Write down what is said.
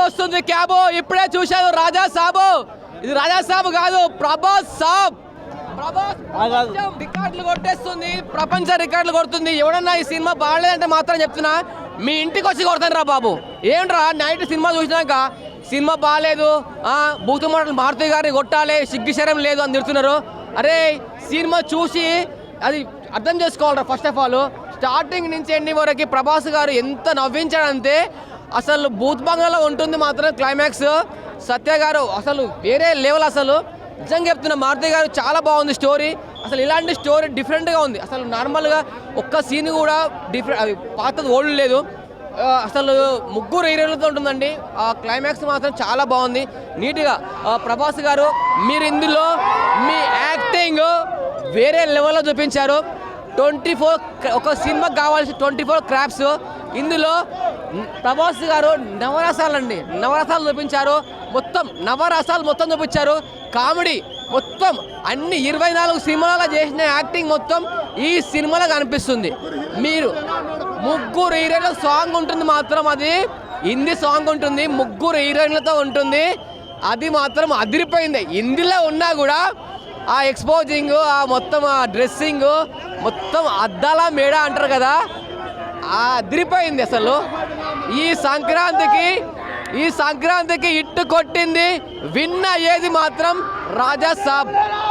వస్తుంది క్యాబో. ఇప్పుడే చూశాను రాజా సాబు. ఇది రాజా సాబ్ కాదు, ప్రభాస్ సాబ్. ప్రభాస్ రికార్డులు కొట్టేస్తుంది, ప్రపంచ రికార్డులు కొడుతుంది. ఎవడన్నా ఈ సినిమా బాగాలేదంటే మాత్రం చెప్తున్నా, మీ ఇంటికి వచ్చి కొడతాను రా బాబు. ఏంట్రా నైట్ సినిమా చూసినాక సినిమా బాగాలేదు, బూతు మాటలు మారుతి గారిని కొట్టాలి, సిగ్గుశరం లేదు అని తిడుతున్నారు. అరే సినిమా చూసి అది అర్థం చేసుకోవాలరా. ఫస్ట్ ఆఫ్ ఆల్ స్టార్టింగ్ నుంచి ఎండి వరకు ప్రభాస్ గారు ఎంత నవ్వించాడంటే అసలు బూత్ బంగాలో ఉంటుంది మాత్రం క్లైమాక్స్. సత్య గారు అసలు వేరే లెవెల్. అసలు నిజంగా చెప్తున్న మారుతి గారు చాలా బాగుంది స్టోరీ. అసలు ఇలాంటి స్టోరీ డిఫరెంట్గా ఉంది. అసలు నార్మల్గా ఒక్క సీన్ కూడా డిఫరెంట్ పాతది ఓల్డ్ లేదు. అసలు ముగ్గురు హీరోలతో ఉంటుందండి. ఆ క్లైమాక్స్ మాత్రం చాలా బాగుంది నీట్గా. ప్రభాస్ గారు మీరు ఇందులో మీ యాక్టింగ్ వేరే లెవెల్లో చూపించారు. 24 ఒక సినిమాకి కావాల్సి 24 క్రాఫ్ట్స్ ఇందులో ప్రభాస్ గారు నవరసాలండి, నవరసాలు చూపించారు. మొత్తం నవరసాలు మొత్తం చూపించారు. కామెడీ మొత్తం అన్ని 24 సినిమాలలో చేసిన యాక్టింగ్ మొత్తం ఈ సినిమాలో కనిపిస్తుంది. మీరు ముగ్గురు హీరోయిన్ల సాంగ్ ఉంటుంది మాత్రం, అది హిందీ సాంగ్ ఉంటుంది, ముగ్గురు హీరోయిన్లతో ఉంటుంది. అది మాత్రం అదిరిపోయింది. హిందీలో ఉన్నా కూడా ఆ ఎక్స్పోజింగ్, ఆ మొత్తం ఆ డ్రెస్సింగ్ మొత్తం అద్దాల మేడ అంటారు కదా, అదిరిపోయింది. అసలు ఈ సంక్రాంతికి ఇట్టు కొట్టింది విన్ అయ్యేది మాత్రం రాజా సాబ్.